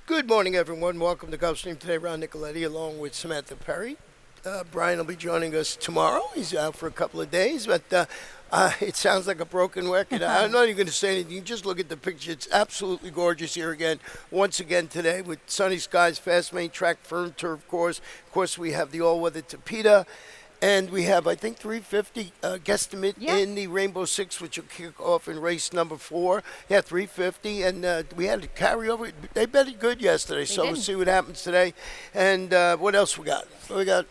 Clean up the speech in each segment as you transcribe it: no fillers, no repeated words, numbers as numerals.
Good morning, everyone. Welcome to Gulfstream today. Ron Nicoletti along with Samantha Perry. Brian will be joining us tomorrow. He's out for a couple of days, but it sounds like a broken record. I'm not even going to say anything. You just look at the picture. It's absolutely gorgeous here again, once again today with sunny skies, fast main track, firm turf course. Of course, we have the all-weather Tapeta. And we have, I think, 350 guesstimate in the Rainbow Six, which will kick off in race number 4. Yeah, 350, and we had a carryover. They betted good yesterday, so we'll see what happens today. And what else we got? We got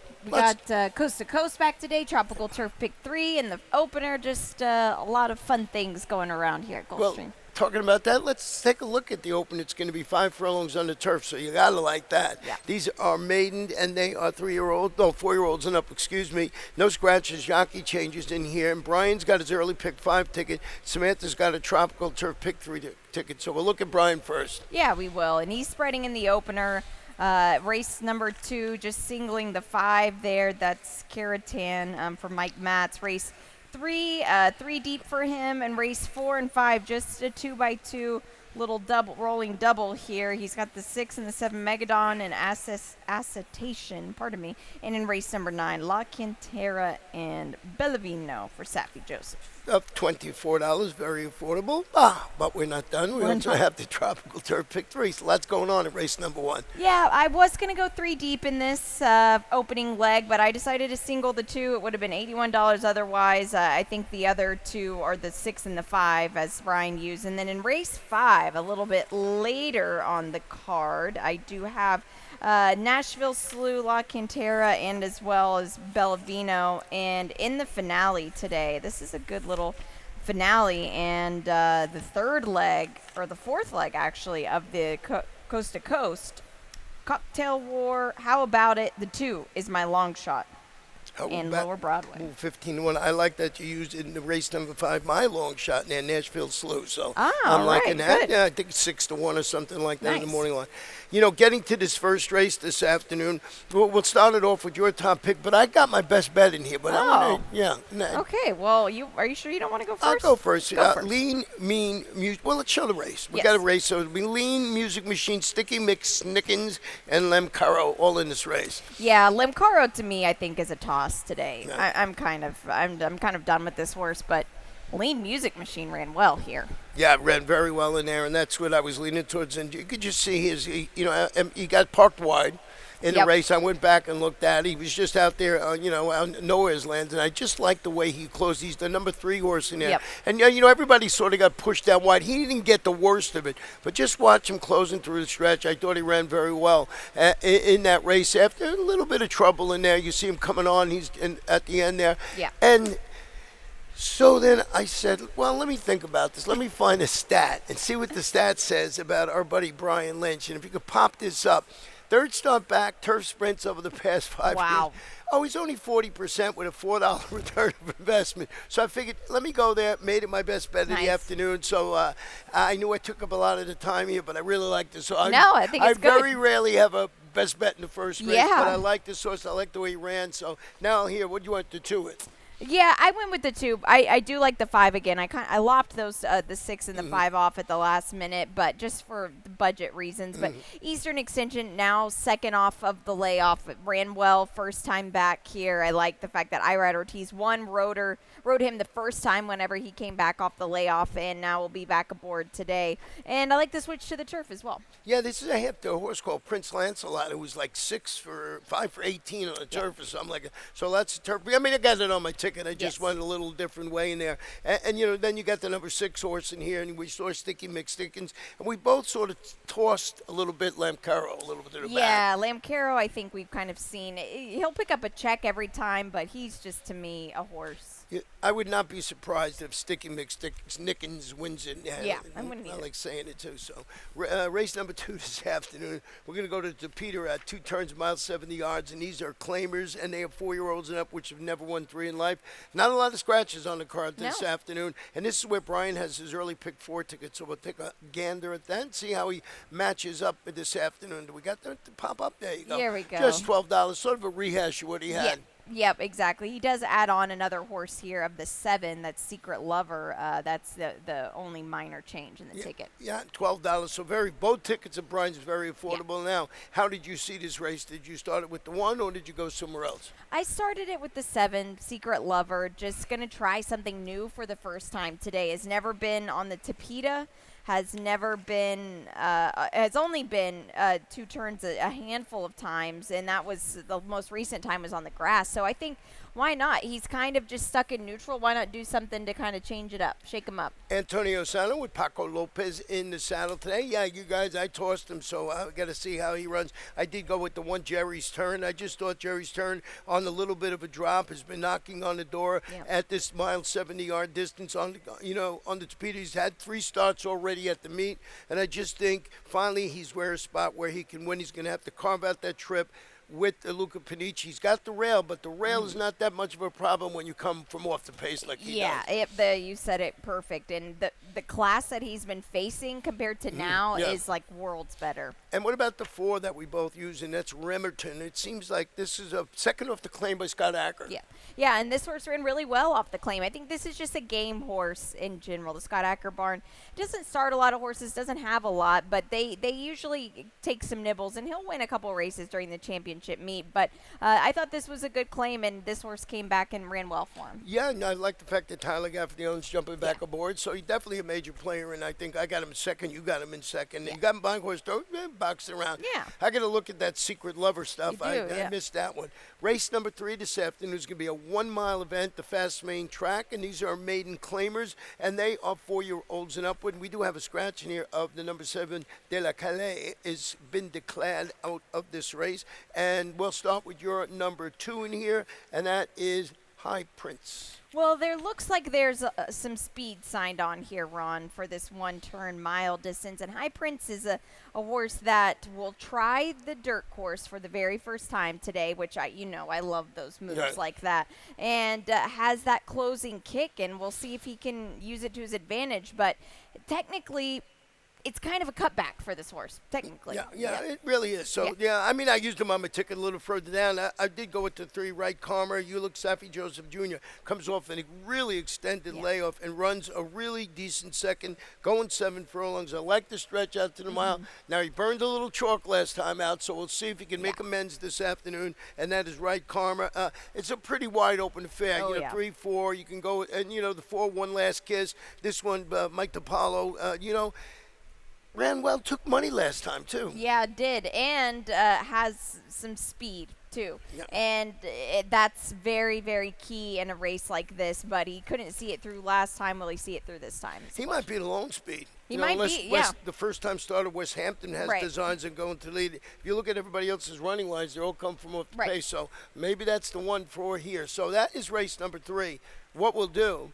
Coast to Coast back today, Tropical Turf Pick 3, and the opener. Just a lot of fun things going around here at Gulfstream. Well, talking about that, let's take a look at the open. It's going to be 5 furlongs on the turf, so you got to like that. Yeah. These are maiden, and they are 4-year-olds and up, excuse me. No scratches, jockey changes in here. And Brian's got his early pick 5 ticket. Samantha's got a Tropical Turf Pick 3 ticket. So we'll look at Brian first. Yeah, we will. And he's spreading in the opener. Race number 2, just singling the 5 there. That's Caratan for Mike Matz. Race 3 deep for him, and race 4 and 5 just a 2x2 little rolling double here. He's got the 6 and the 7 Megadon and Acetation, and in race number 9 La Quintera and Bellavino for Safi Joseph. Up $24, very affordable. But we're not done. We also have the Tropical Turf Pick 3. So lots going on at race number 1. Yeah, I was going to go 3 deep in this opening leg, but I decided to single the 2. It would have been $81 otherwise. I think the other 2 are the 6 and the 5 as Brian used. And then in race 5, a little bit later on the card, I do have Nashville Slew, La Quintera, and as well as Bellavino. And in the finale today, this is a good little finale, and the 4th leg actually of the Coast to Coast Cocktail War. How about it? The 2 is my long shot. And Lower Broadway. 15-1. I like that you used in the race number 5, my long shot in there, Nashville Slew. So I'm liking that. Good. Yeah, I think 6-1 or something like that in the Nice. morning line. You know, getting to this first race this afternoon, we'll start it off with your top pick, but I got my best bet in here. But Okay, well, are you sure you don't want to go first? I'll go first. Go first. Lean, mean, music. Well, let's show the race. We got a race, so it'll be Lean, Music Machine, Sticky Mix, Snickens, and Lemcaro all in this race. Yeah, Lemcaro to me, I think, is a toss today. Yeah. I'm kind of done with this horse, but Lean Music Machine ran well here. Yeah, it ran very well in there, and that's what I was leaning towards. And you could just see he got parked wide in the race. I went back and looked at it. He was just out there, out nowhere's land, and I just liked the way he closed. He's the number 3 horse in there. Yep. And, everybody sort of got pushed down wide. He didn't get the worst of it, but just watch him closing through the stretch. I thought he ran very well in that race. After a little bit of trouble in there, you see him coming on. He's at the end there. Yeah. And so then I said, well, let me think about this. Let me find a stat and see what the stat says about our buddy Brian Lynch. And if you could pop this up. 3rd start back, turf sprints over the past 5 Wow. years. Oh, he's only 40% with a $4 return of investment. So I figured, let me go there. Made it my best bet of the afternoon. So I knew I took up a lot of the time here, but I really like this. So I think it's good. I very rarely have a best bet in the first race, Yeah. but I like this horse. I like the way he ran. So now I'll hear what do you want to do it. Yeah, I went with the 2. I do like the 5 again. I lopped those the 6 and the 5 off at the last minute, but just for the budget reasons. But Eastern Extension now 2nd off of the layoff. It ran well first time back here. I like the fact that Irad Ortiz rode him the first time whenever he came back off the layoff, and now will be back aboard today. And I like the switch to the turf as well. Yeah, this is a horse called Prince Lancelot, who was like 5 for 18 on the turf or something like that. So that's the turf. I mean, I got it on my ticket. I just went a little different way in there. And then you got the number 6 horse in here, and we saw Sticky Mix Stickens. And we both sort of tossed a little bit Lamcaro, a little bit of the back. Yeah, Lamcaro, I think we've kind of seen. He'll pick up a check every time, but he's just, to me, a horse. Yeah, I would not be surprised if Sticky Mix Nickens wins it. Yeah, I wouldn't either. I like saying it too. So, race number 2 this afternoon. We're going to go to Tapeta at 2 turns, mile 70 yards, and these are claimers, and they have 4-year-olds and up, which have never won 3 in life. Not a lot of scratches on the card this afternoon, and this is where Brian has his early pick 4 ticket. So we'll take a gander at that and see how he matches up this afternoon. Do we got that to pop up? There you go. Here we go. Just $12, sort of a rehash of what he had. Yeah. Yep, exactly. He does add on another horse here of the 7, that's Secret Lover. That's the only minor change in the ticket. Yeah, $12. So both tickets of Brian's very affordable now. How did you see this race? Did you start it with the 1 or did you go somewhere else? I started it with the 7, Secret Lover. Just going to try something new for the first time today. Has never been on the Tapeta. Has only been 2 turns a handful of times, and that was the most recent time was on the grass. So I think, why not? He's kind of just stuck in neutral. Why not do something to kind of change it up, shake him up? Antonio Sano with Paco Lopez in the saddle today. Yeah, you guys, I tossed him, so I got to see how he runs. I did go with the 1 Jerry's Turn. I just thought Jerry's Turn on a little bit of a drop has been knocking on the door at this mile 70-yard distance on the Tapeta. He's had 3 starts already at the meet, and I just think finally he's where a spot where he can win. He's going to have to carve out that trip with Luca Panici. He's got the rail, but the rail is not that much of a problem when you come from off the pace like he does. You said it perfect. And the class that he's been facing compared to now is like worlds better. And what about the 4 that we both use, and that's Remerton? It seems like this is a second off the claim by Scott Acker. Yeah, and this horse ran really well off the claim. I think this is just a game horse in general. The Scott Acker barn doesn't start a lot of horses, doesn't have a lot, but they usually take some nibbles, and he'll win a couple races during the championship meet. But I thought this was a good claim, and this horse came back and ran well for him. Yeah, and I like the fact that Tyler Gaffney's jumping back aboard, so he's definitely a major player, and I think I got him in second, you got him in second. You got him behind horse, boxed around. Yeah. I got to look at that Secret Lover stuff. I missed that one. Race number 3 this afternoon is going to be a 1-mile event, the Fast Main track, and these are maiden claimers, and they are 4-year-olds and upward. We do have a scratch in here of the number 7, De La Calais, has been declared out of this race. And we'll start with your number 2 in here, and that is High Prince. Well, there looks like there's some speed signed on here, Ron, for this 1-turn mile distance. And High Prince is a horse that will try the dirt course for the very first time today, which I love those moves like that. And has that closing kick, and we'll see if he can use it to his advantage. But technically, it's kind of a cutback for this horse, technically. Yeah, it really is. So, I mean, I used him on my ticket a little further down. I did go with the 3, Right Karma. You look, Safi Joseph Jr. comes off a really extended layoff and runs a really decent second, going 7 furlongs. I like the stretch out to the mile. Now, he burned a little chalk last time out, so we'll see if he can make amends this afternoon, and that is Right Karma. It's a pretty wide open affair. 3, 4, you can go, and, the 4, One Last Kiss. This one, Mike DiPaolo, ran well, took money last time, too. Yeah, it did, and has some speed, too. Yep. And that's very, very key in a race like this, but he couldn't see it through last time. Will he see it through this time? He might be the long speed. He might be, the first time starter, West Hampton, has designs and going to lead. If you look at everybody else's running lines, they all come from off the pace, so maybe that's the one for here. So that is race number 3. What we'll do,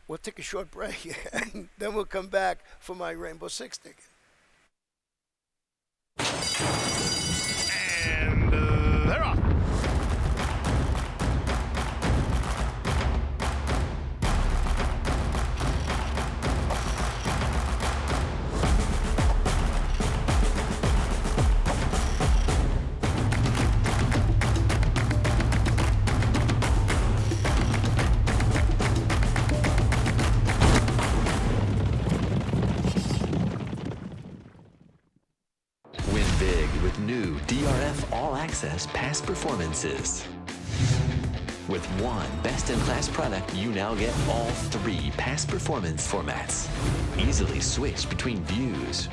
we'll take a short break, and then we'll come back for my Rainbow Six ticket. And they're off. New DRF All Access Past Performances. With one best-in-class product, you now get all 3 past performance formats. Easily switch between views.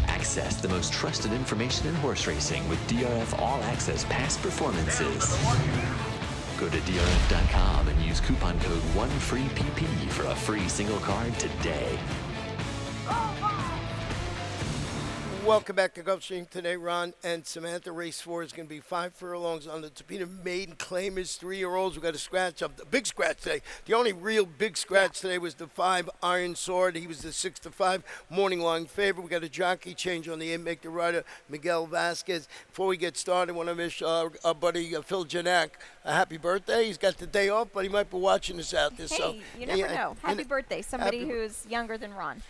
Access the most trusted information in horse racing with DRF All Access Past Performances. Go to DRF.com and use coupon code 1FREEPP for a free single card today. Welcome back to Gulfstream today, Ron and Samantha. Race 4 is going to be 5 furlongs on the Tapeta maiden claimers, 3-year-olds. We've got a scratch up, the big scratch today. The only real big scratch today was the 5 Iron Sword. He was the 6-5 morning line favorite. We got a jockey change on the in-make the rider, Miguel Vasquez. Before we get started, I want to wish our buddy Phil Janak a happy birthday. He's got the day off, but he might be watching us out there. Hey, you never know. Happy birthday, somebody who's younger than Ron.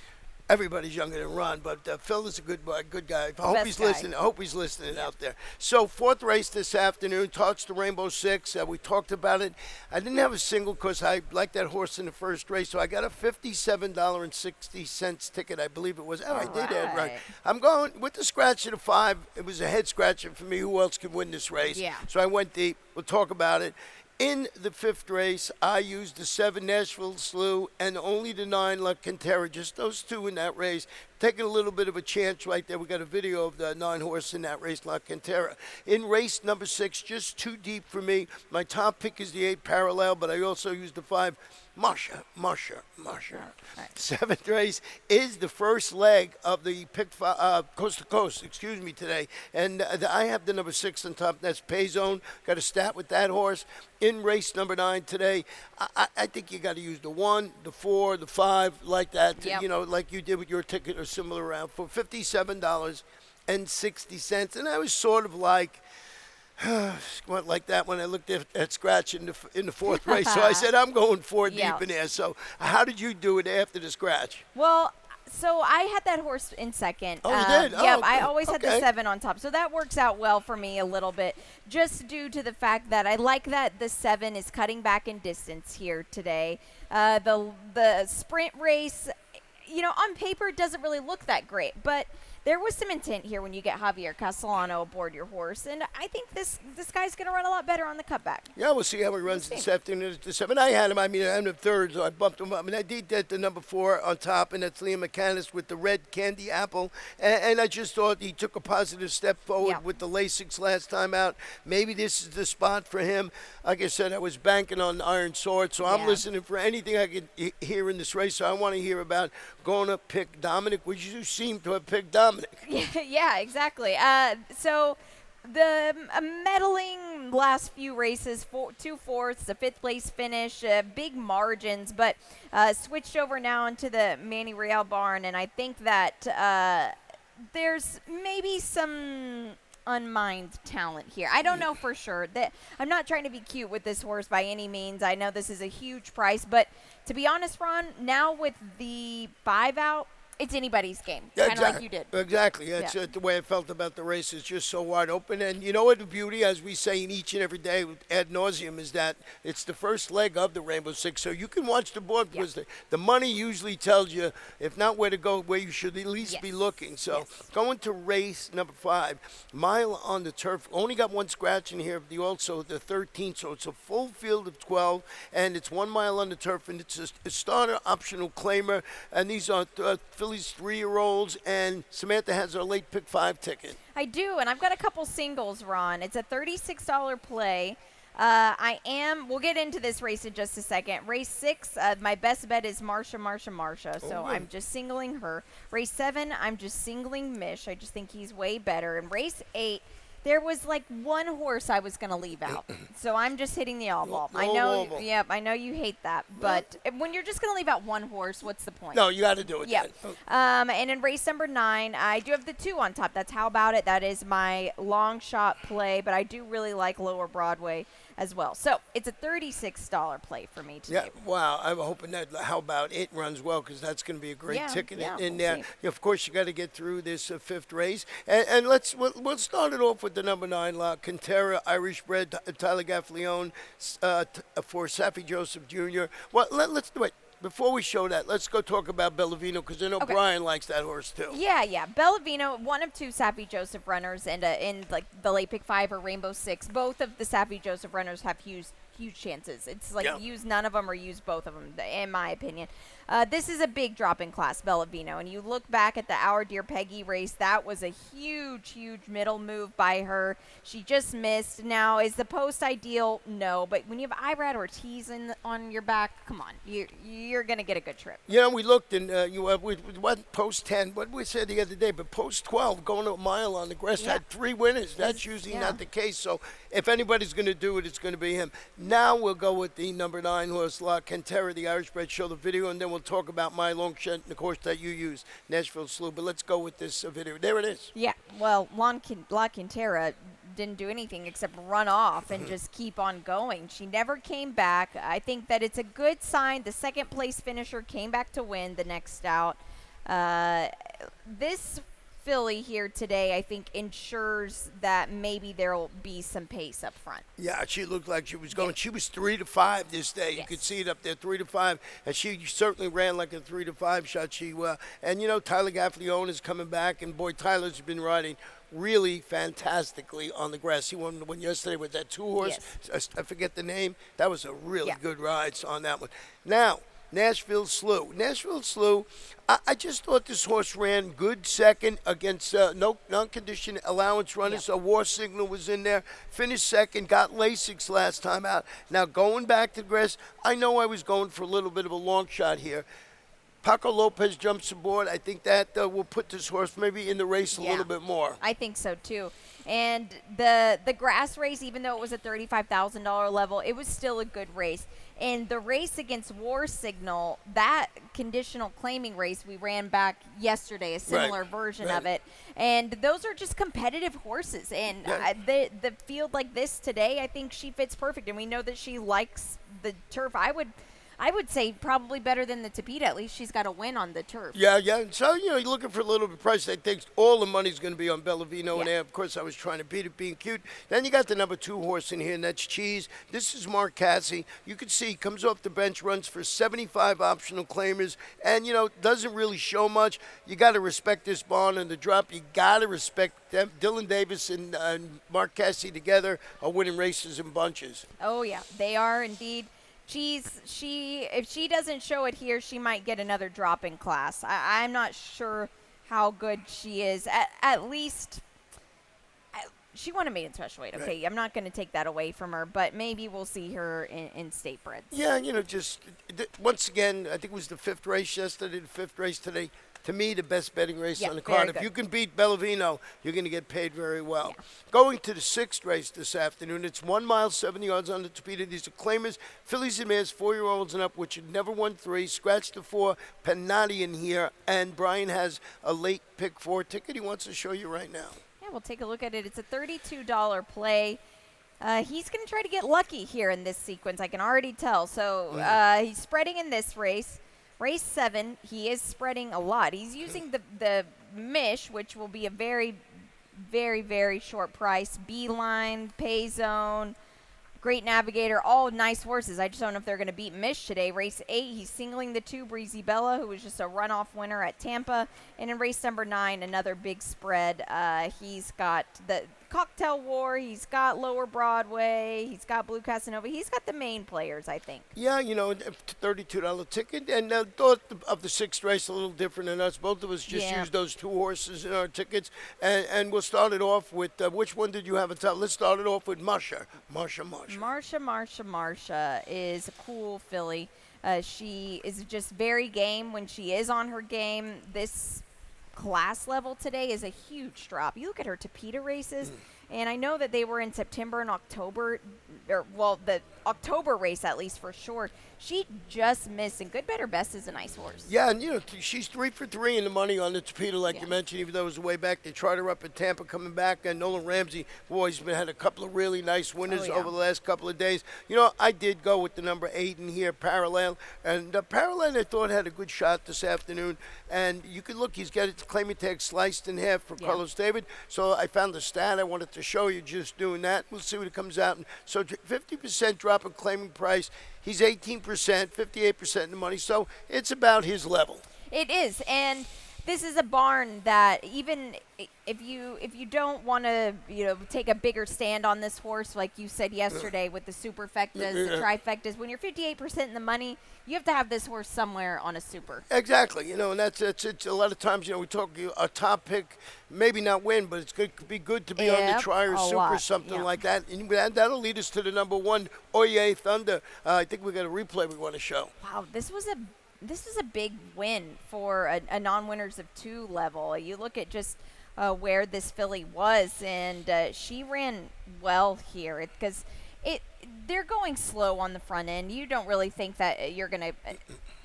Everybody's younger than Ron, but Phil is a good guy. I hope Best he's guy. listening. I hope he's listening out there. So, fourth race this afternoon, Talks to Rainbow Six. We talked about it. I didn't have a single because I liked that horse in the first race, so I got a $57.60 ticket, I believe it was. Oh, I did that right. I'm going with the scratch of the 5. It was a head scratcher for me. Who else could win this race? Yeah. So I went deep. We'll talk about it. In the 5th race, I used the 7 Nashville Slew and only the 9 La Cantera, just those 2 in that race. Taking a little bit of a chance right there. We got a video of the 9 horse in that race, La Cantera. In race number 6, just too deep for me. My top pick is the 8 Parallel, but I also used the 5 Marsha. Right. 7th race is the first leg of the pick coast to coast, today. And I have the number 6 on top. That's Payzone. Got a stat with that horse. In race number 9 today, I think you got to use the 1, the 4, the 5, like that. Yep. Like you did with your ticket or similar round for $57.60. And I was sort of like, went like that when I looked at scratch in the 4th race. So I said, I'm going 4 deep in there. So how did you do it after the scratch? Well, so I had that horse in second. Oh, you did? Yeah, Oh, I okay. always had the 7 on top. So that works out well for me a little bit, just due to the fact that I like that the 7 is cutting back in distance here today. The sprint race, on paper it doesn't really look that great, but there was some intent here when you get Javier Castellano aboard your horse, and I think this guy's going to run a lot better on the cutback. Yeah, we'll see how he runs this afternoon. I had him. I had him third, so I bumped him up. I did get the number 4 on top, and that's Liam McCannis with the red candy apple. And I just thought he took a positive step forward with the Lasix last time out. Maybe this is the spot for him. Like I said, I was banking on Iron Sword, so I'm listening for anything I can hear in this race. So I want to hear about going to pick Dominic, which you seem to have picked Dominic. Yeah, exactly. So the meddling last few races, 2 fourths, a 5th place finish, big margins, but switched over now into the Manny Real barn, and I think that there's maybe some unmined talent here. I don't know for sure. I'm not trying to be cute with this horse by any means. I know this is a huge price, but to be honest, Ron, now with the 5 out, it's anybody's game, kind of like you did. Exactly. That's the way I felt about the race. It's just so wide open. And you know what the beauty, as we say in each and every day ad nauseum, is that it's the first leg of the Rainbow Six. So you can watch the board because the money usually tells you, if not where to go, where you should at least be looking. So going to race number 5, Mile on the Turf. Only got 1 scratch in here, also the 13th. So it's a full field of 12, and it's 1 mile on the turf, and it's a starter optional claimer. And these are Phillies 3-year-olds, and Samantha has her late pick 5 ticket. I do, and I've got a couple singles, Ron. It's a $36 play. We'll get into this race in just a second. Race 6, my best bet is Marsha. So I'm just singling her. Race 7, I'm just singling Mish. I just think he's way better. And race 8, there was like 1 horse I was going to leave out. So I'm just hitting the all ball. I know you hate that. But when you're just going to leave out 1 horse, what's the point? No, you got to do it. Yeah. And in race number 9, I do have the 2 on top. That's How About It. That is my long shot play. But I do really like Lower Broadway as well. So it's a $36 play for me today. Yeah, wow. I'm hoping that How About It runs well, because that's going to be a great ticket in there. Of course, you got to get through this 5th race. And we'll start it off with the number 9, La Cantera, Irish bred, Tyler Gaffleone for Safi Joseph Jr. Well, let's do it. Before we show that, let's go talk about Bellavino, because I know Brian likes that horse too. Yeah. Bellavino, one of 2 Safi Joseph runners, and in like the late pick 5 or Rainbow 6. Both of the Safi Joseph runners have huge chances. It's like use none of them or use both of them, in my opinion. This is a big drop in class, Bellavino. And you look back at the Our Dear Peggy race, that was a huge middle move by her. She just missed. Now, is the post ideal? No. But when you have Irad Ortiz on your back, come on. You're going to get a good trip. Yeah, we looked, and what post 10, what we said the other day, but post 12, going to a mile on the grass, had 3 winners. That's usually not the case. So if anybody's going to do it, it's going to be him. Now we'll go with the number 9 horse, La Cantera, the Irish bred. Show the video, and then we'll talk about my long shot, the course that you use, Nashville Slew. But let's go with this video. There it is. Yeah, well, La Cantera didn't do anything except run off and just keep on going. She never came back. I think that it's a good sign. The 2nd place finisher came back to win the next out. This filly here today, I think, ensures that maybe there will be some pace up front. Yeah, she looked like she was going. Yeah. She was 3-5 this day. Yes. You could see it up there, 3-5, and she certainly ran like a 3-5 shot. And Tyler Gaffleone is coming back, and boy, Tyler's been riding really fantastically on the grass. He won yesterday with that 2-horse. Yes. I forget the name. That was a really good ride on that one. Now, Nashville Slew. I just thought this horse ran good second against no non-conditioned allowance runners. Yep. A War Signal was in there. Finished second, got Lasix last time out. Now going back to the grass, I know I was going for a little bit of a long shot here. Paco Lopez jumps aboard. I think that will put this horse maybe in the race a little bit more. I think so too. And the grass race, even though it was a $35,000 level, it was still a good race. And the race against War Signal, that conditional claiming race we ran back yesterday, a similar version of it. And those are just competitive horses. And the field like this today, I think she fits perfect. And we know that she likes the turf. I would say probably better than the Tapeta. At least she's got a win on the turf. Yeah. So, you're looking for a little bit of price. I think all the money's going to be on Bellavino. And of course, I was trying to beat it being cute. Then you got the number 2 horse in here, and that's Cheese. This is Mark Cassie. You can see he comes off the bench, runs for 75 optional claimers, and, doesn't really show much. You got to respect this barn and the drop. You got to respect them. Dylan Davis and Mark Cassie together are winning races in bunches. Oh, yeah. They are indeed. If she doesn't show it here, she might get another drop in class. I'm not sure how good she is. At least she won a maiden special weight. Okay, I'm not going to take that away from her, but maybe we'll see her in state breds. Yeah, once again, I think it was the 5th race yesterday, the 5th race today. To me, the best betting race on the card. If you can beat Bellavino, you're going to get paid very well. Yeah. Going to the 6th race this afternoon, it's 1 mile, 7 yards on the Tapeta. These are claimers, fillies and mares, 4-year-olds and up, which had never won 3. Scratch the 4, Penati in here, and Brian has a late pick 4 ticket he wants to show you right now. Yeah, we'll take a look at it. It's a $32 play. He's going to try to get lucky here in this sequence, I can already tell. So he's spreading in this race. Race 7, he is spreading a lot. He's using the Mish, which will be a very, very, very short price. Beeline, Pay Zone, Great Navigator, all nice horses. I just don't know if they're going to beat Mish today. Race 8, he's singling the 2, Breezy Bella, who was just a runoff winner at Tampa. And in race number 9, another big spread. He's got the Cocktail War, he's got Lower Broadway, he's got Blue Casanova. He's got the main players, I think. Yeah, $32 ticket. And thought of the 6th race a little different than us. Both of us just used those 2 horses in our tickets. And we'll start it off with, which one did you have at top? Let's start it off with Marsha. Marsha is a cool filly. She is just very game when she is on her game. This class level today is a huge drop. You look at her Tapeta races, and I know that they were in September and October, the October race at least for sure. She just missed, and Good, Better, Best is a nice horse. Yeah, and she's 3 for 3 in the money on the Tapeta, like you mentioned, even though it was way back. They tried her up at Tampa coming back, and Nolan Ramsey, boy, he's had a couple of really nice winners over the last couple of days. I did go with the number 8 in here, Parallel, and Parallel I thought had a good shot this afternoon, and you can look, he's got its claiming tag sliced in half for Carlos David, so I found the stat I wanted to show you just doing that. We'll see what it comes out. So 50% drop in claiming price. He's 18%, 58% in the money, so it's about his level. It is, and this is a barn that even if you don't want to take a bigger stand on this horse, like you said yesterday with the superfectas, the trifectas, when you're 58% in the money, you have to have this horse somewhere on a super. Exactly, and that's it's a lot of times we talk a top pick, maybe not win, but it's good to be good to be on the try or super, something like that, and that'll lead us to the number 1, Oye Thunder. I think we got a replay we want to show. Wow, this was a big win for a non-winners of 2 level. You look at just where this filly was, and she ran well here because they're going slow on the front end. You don't really think that you're going to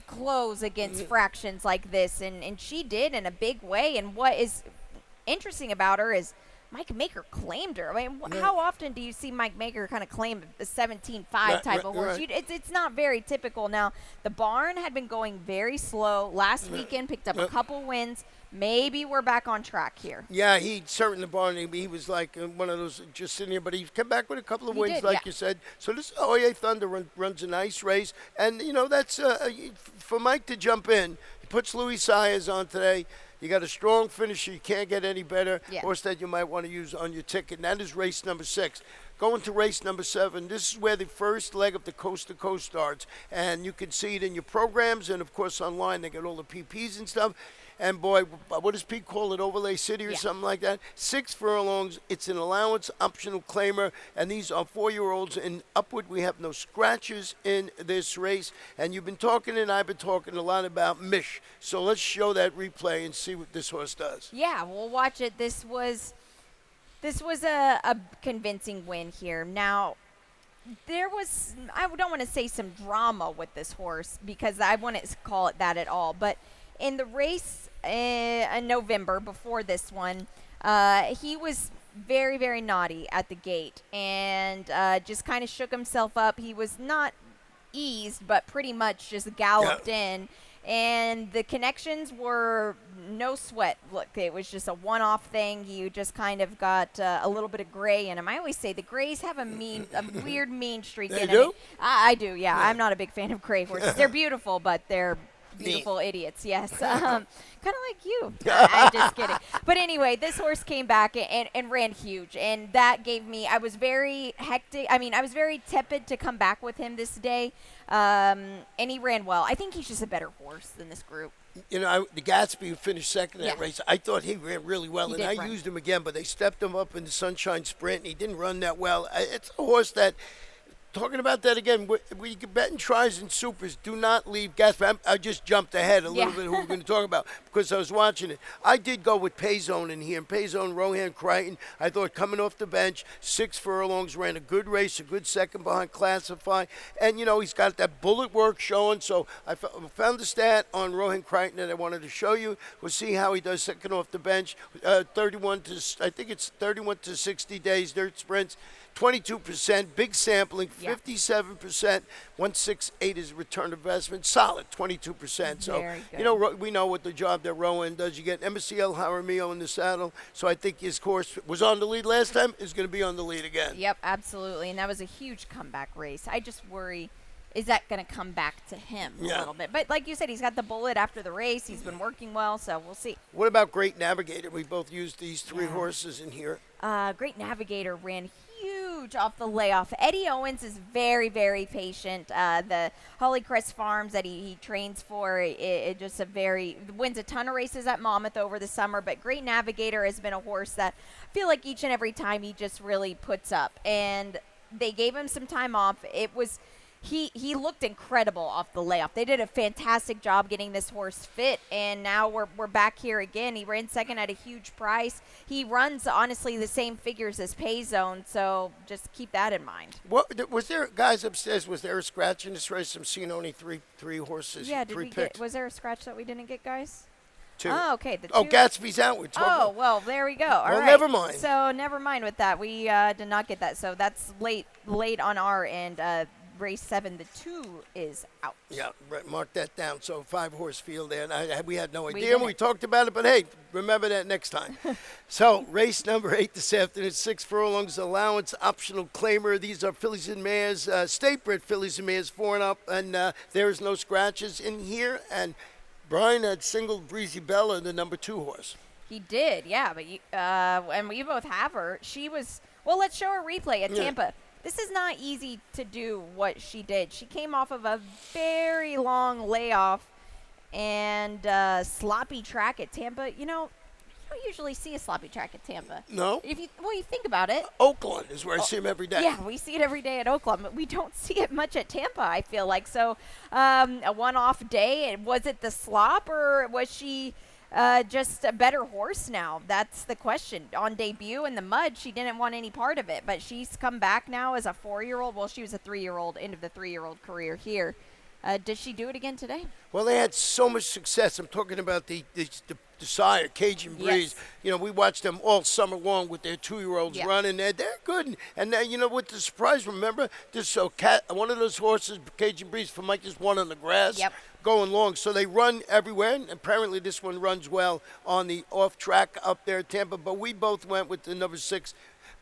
close against fractions like this, and she did in a big way. And what is interesting about her is Mike Maker claimed her. I mean, how often do you see Mike Maker kind of claim a 17-5 type of horse? Right. It's not very typical. Now, the barn had been going very slow. Last weekend, picked up a couple wins. Maybe we're back on track here. Yeah, he certainly the barn. He was like one of those just sitting here, but he came back with a couple of wins, like you said. So this OA Thunder runs a nice race, and that's for Mike to jump in. He puts Louis Sayers on today. You got a strong finisher. You can't get any better. Yeah. Horse that you might want to use on your ticket. And that is race number 6. Going to race number 7, this is where the first leg of the Coast to Coast starts. And you can see it in your programs and, of course, online. They get all the PPs and stuff. And, boy, what does Pete call it, Overlay City or something like that? 6 furlongs. It's an allowance optional claimer. And these are 4-year-olds and upward. We have no scratches in this race. And you've been talking and I've been talking a lot about Mish. So let's show that replay and see what this horse does. Yeah, we'll watch it. This was a convincing win here. Now, there was, I don't want to say some drama with this horse because I wouldn't call it that at all. But in the race in November before this one, he was very, very naughty at the gate and just kind of shook himself up. He was not eased, but pretty much just galloped in. And the connections were no sweat. Look, it was just a one-off thing. You just kind of got a little bit of gray in them. I always say the grays have a weird mean streak in them. They do? I do, yeah. I'm not a big fan of gray horses. They're beautiful, but they're beautiful idiots, yes. Kind of like you. I'm just kidding. But anyway, this horse came back and ran huge, and that gave me, I was very hectic. I mean, I was very tepid to come back with him this day, and he ran well. I think he's just a better horse than this group. The Gatsby who finished second in that race, I thought he ran really well, and I used him again, but they stepped him up in the Sunshine Sprint, and he didn't run that well. It's a horse that, talking about that again, we bet in tries and supers, do not leave Gatsby. I just jumped ahead a little bit who we're going to talk about because I was watching it. I did go with Payzone in here, and Payzone, Rohan Crichton, I thought coming off the bench, 6 furlongs, ran a good race, a good second behind Classify, and, he's got that bullet work showing, so I found the stat on Rohan Crichton that I wanted to show you. We'll see how he does second off the bench, 31 to 60 days, dirt sprints. 22%, big sampling, 57%, 168 is return investment, solid, 22%. So, Very good. we know what the job that Rowan does. You get MSCL Jaramillo in the saddle, so I think his course was on the lead last time, is going to be on the lead again. Yep, absolutely, and that was a huge comeback race. I just worry, is that going to come back to him a little bit? But like you said, he's got the bullet after the race. He's been working well, so we'll see. What about Great Navigator? We both used these 3 horses in here. Great Navigator ran huge off the layoff. Eddie Owens is very, very patient. The Hollycrest Farms that he trains for, it just wins a ton of races at Monmouth over the summer, but Great Navigator has been a horse that I feel like each and every time he just really puts up. And they gave him some time off. He looked incredible off the layoff. They did a fantastic job getting this horse fit, and now we're back here again. He ran second at a huge price. He runs, honestly, the same figures as Payzone, so just keep that in mind. What was there, guys upstairs, was there a scratch in this race? I'm seeing only three horses, Yeah, three picks. Was there a scratch that we didn't get, guys? 2. Oh, okay. Gatsby's out. Oh, well, there we go. All right. Never mind. So never mind with that. We did not get that, so that's late on our end. Race 7, the 2 is out. Yeah, right, mark that down. So 5-horse field there. And we had no idea. didn't. We talked about it, but hey, remember that next time. So race number 8 this afternoon, 6 furlongs, allowance, optional claimer. These are fillies and mares, state-bred fillies and mares, 4 and up, and there is no scratches in here. And Brian had singled Breezy Bella, the number 2 horse. He did, yeah, but and we both have her. She was, well, let's show her replay at Tampa. This is not easy to do what she did. She came off of a very long layoff and sloppy track at Tampa. You don't usually see a sloppy track at Tampa. No? You think about it. Oakland is where I see him every day. Yeah, we see it every day at Oakland, but we don't see it much at Tampa, I feel like. So a one-off day, was it the slop or was she just a better horse now? That's the question. On debut in the mud, she didn't want any part of it, but she's come back now as a 4-year-old. Well, she was a 3-year-old, end of the 3-year-old career here. Does she do it again today? Well, they had so much success. I'm talking about the the sire, Cajun Breeze. Yes. You know, we watched them all summer long with their 2-year-olds Yep. running. They're good. And then, you know, what the surprise, remember, this one of those horses, Cajun Breeze, for Mike, just one on the grass. Yep. Going long. So they run everywhere. And apparently this one runs well on the off track up there at Tampa. But we both went with the number 6,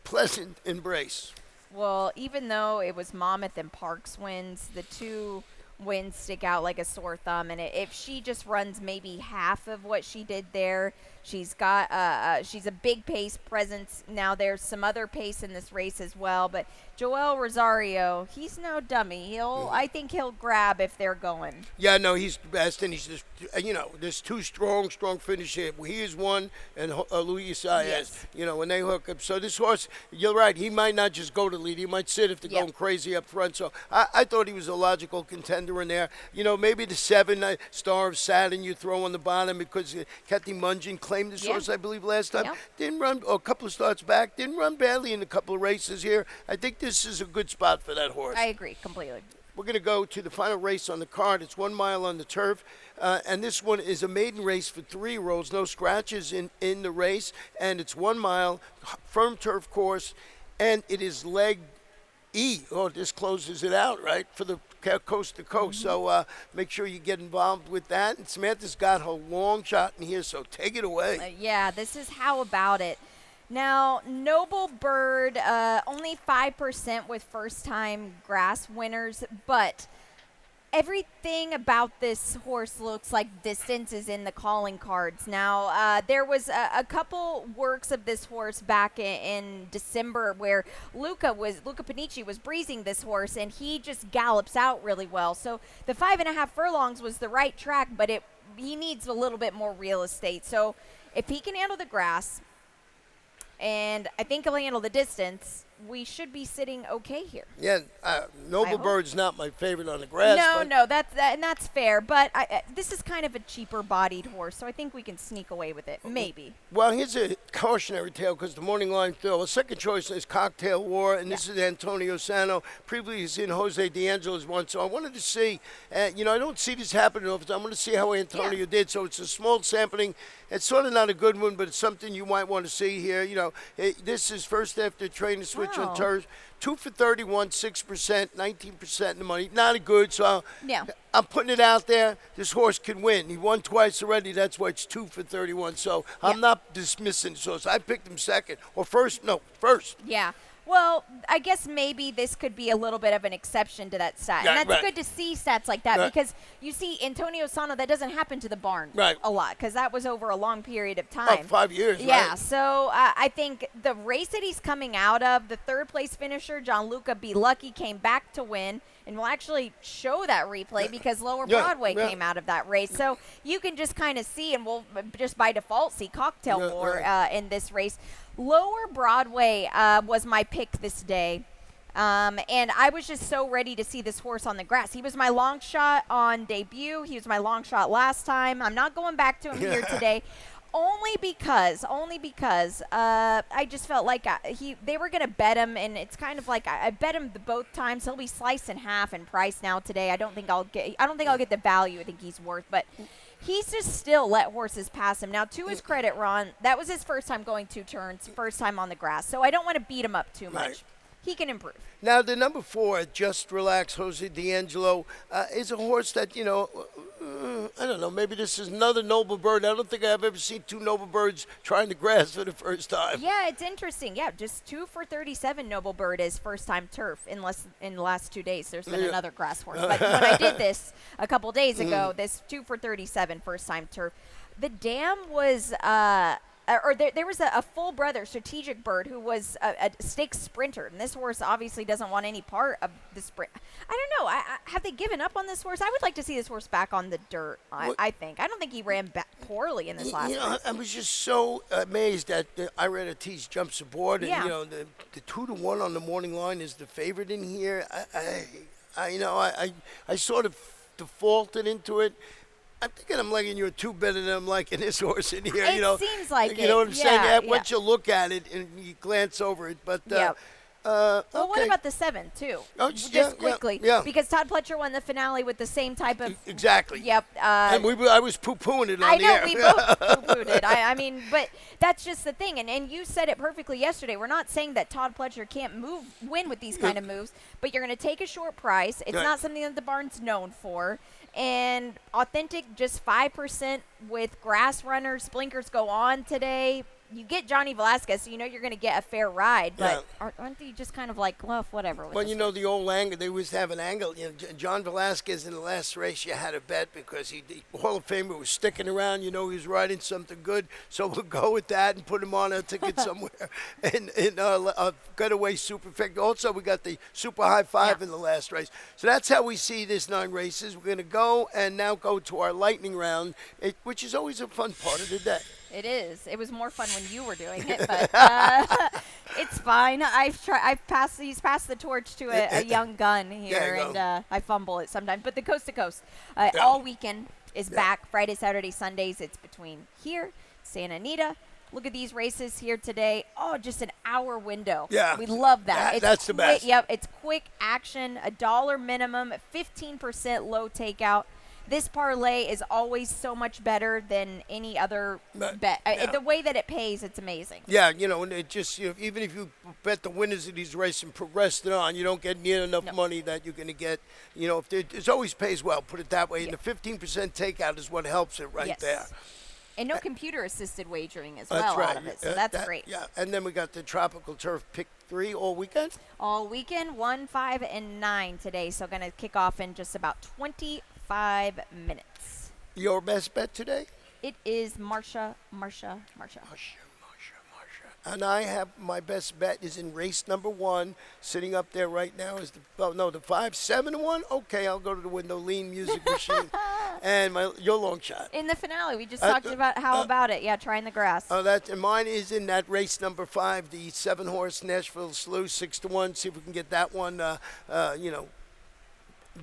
Pleasant Embrace. Well, even though it was Monmouth and Parks wins, the 2 wins stick out like a sore thumb. And if she just runs maybe half of what she did there, she's got she's a big pace presence. Now there's some other pace in this race as well, but Joel Rosario, he's no dummy. I think he'll grab if they're going. Yeah, no, he's the best, and he's just, you know, there's 2 strong finish here. He is one, and Luis Saez, Yes. you know, when they hook up. So this horse, you're right, he might not just go to lead. He might sit if they're Yep. going crazy up front. So I thought he was a logical contender in there. You know, maybe the 7, Star of Saturn, you throw on the bottom because Kathy Mungeon claimed this Yeah. horse, I believe, last time. Yep. Didn't run, a couple of starts back, didn't run badly in a couple of races here. I think this is a good spot for that horse. I agree completely. We're going to go to the final race on the card. It's 1 mile on the turf. And this one is a maiden race for 3-year-olds. No scratches in the race. And it's 1 mile, firm turf course. And it is leg E. Oh, this closes it out, right, for the coast to coast. So make sure you get involved with that. And Samantha's got her long shot in here, so take it away. Yeah, this is How About It. Now, Noble Bird, only 5% with first-time grass winners, but everything about this horse looks like distance is in the calling cards. Now, there was a couple works of this horse back in December where Luca Panici was breezing this horse, and he just gallops out really well. So the 5.5 furlongs was the right track, but he needs a little bit more real estate. So if he can handle the grass, and I think he'll handle the distance, we should be sitting okay here. Yeah, Noble Bird's not my favorite on the grass. No, that's fair. But this is kind of a cheaper-bodied horse, so I think we can sneak away with it, maybe. Well, here's a cautionary tale because the morning line fill. The second choice is Cocktail War, and this is Antonio Sano. Previously in Jose D'Angelo's one. So I wanted to see, I don't see this happening often. I want to see how Antonio did. So it's a small sampling. It's sort of not a good one, but it's something you might want to see here. This is first after train to switch on turf. 2 for 31, 6%, 19% in the money. Not a good, so I'm putting it out there. This horse can win. He won twice already. That's why it's 2 for 31. So I'm not dismissing this horse. I picked him second. Or first. No, first. Yeah. Well, I guess maybe this could be a little bit of an exception to that stat. And that's good to see stats like that because you see Antonio Sano, that doesn't happen to the barn a lot because that was over a long period of time. 5 years, Yeah, so I think the race that he's coming out of, the third-place finisher, Gianluca Be Lucky, came back to win. And we'll actually show that replay because Lower Broadway came out of that race. So you can just kind of see, and we'll just by default see Cocktail War in this race. Lower Broadway was my pick this day. And I was just so ready to see this horse on the grass. He was my long shot on debut. He was my long shot last time. I'm not going back to him here today. Only because I just felt like they were gonna bet him, and it's kind of like I bet him both times. He'll be sliced in half in price now today. I don't think I'll get the value I think he's worth, but he's just still let horses pass him. Now, to his credit, Ron, that was his first time going 2 turns, first time on the grass, so I don't want to beat him up too much. Right. He can improve. Now, the number 4, Just Relax, Jose D'Angelo, is a horse that, I don't know, maybe this is another Noble Bird. I don't think I've ever seen 2 Noble Birds trying the grass for the first time. Yeah, it's interesting. Yeah, just 2 for 37 Noble Bird is first-time turf in the last 2 days. There's been another grass horse. But when I did this a couple days ago, this 2 for 37 first-time turf. The dam was there was a full brother, Strategic Bird, who was a stakes sprinter, and this horse obviously doesn't want any part of the sprint. I don't know. Have they given up on this horse? I would like to see this horse back on the dirt, I think. I don't think he ran poorly in this last race. I was just so amazed that Irene Ortiz jumps aboard, and, the 2-1 on the morning line is the favorite in here. I sort of defaulted into it. I'm thinking I'm liking you 2 better than I'm liking this horse in here. It seems like it. You know what I'm saying? Yeah. Once you look at it and you glance over it. But Well, what Okay. about the 7th, too? Oh, Just yeah, quickly. yeah. Because Todd Pletcher won the finale with the same type of... Exactly. Yep. And I was poo-pooing it on I the know, air. we both poo-pooed it. I mean, but that's just the thing. And you said it perfectly yesterday. We're not saying that Todd Pletcher can't win with these kind of moves, but you're going to take a short price. It's Right. not something that the barn's known for. And Authentic, just 5% with grass runners. Blinkers go on today. You get Johnny Velasquez, so you know you're going to get a fair ride. But aren't they just kind of like, well, whatever. With Well, this you know, the old angle, they always have an angle. You know, John Velasquez in the last race, you had to bet because the Hall of Famer was sticking around. You know, he was riding something good. So we'll go with that and put him on a ticket somewhere in Getaway Superfecta. Also, we got the Super High Five in the last race. So that's how we see this 9 races. We're going to go and now go to our lightning round, which is always a fun part of the day. It is. It was more fun when you were doing it, but it's fine. He's passed the torch to a young gun here, and I fumble it sometimes. But the Coast to Coast, all weekend is back. Friday, Saturday, Sundays. It's between here, Santa Anita. Look at these races here today. Oh, just an hour window. Yeah. We love that. That's the best. Yep, it's quick action, $1 minimum, 15% low takeout. This parlay is always so much better than any other bet. The way that it pays, it's amazing. Yeah, you know, and it just, even if you bet the winners of these races and progress it on, you don't get near enough money that you're going to get. You know, it always pays well, put it that way. And the 15% takeout is what helps it right there. And no computer-assisted wagering as That's well right. out of it, so that's great. Yeah, and then we got the Tropical Turf Pick 3 all weekend. All weekend, 1, 5, and 9 today. So going to kick off in just about 25 minutes. Your best bet today? It is Marsha. And I have my best bet is in race number 1. Sitting up there right now is the 5-7-1. Okay, I'll go to the window, lean music machine, and your long shot. In the finale, we just talked about how about it. Yeah, trying the grass. And mine is in that race number 5, the 7-horse Nashville Slew, 6-1. See if we can get that one,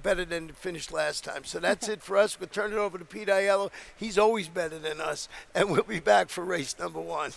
better than it finished last time. So that's it for us. We'll turn it over to Pete Aiello. He's always better than us, and we'll be back for race number 1.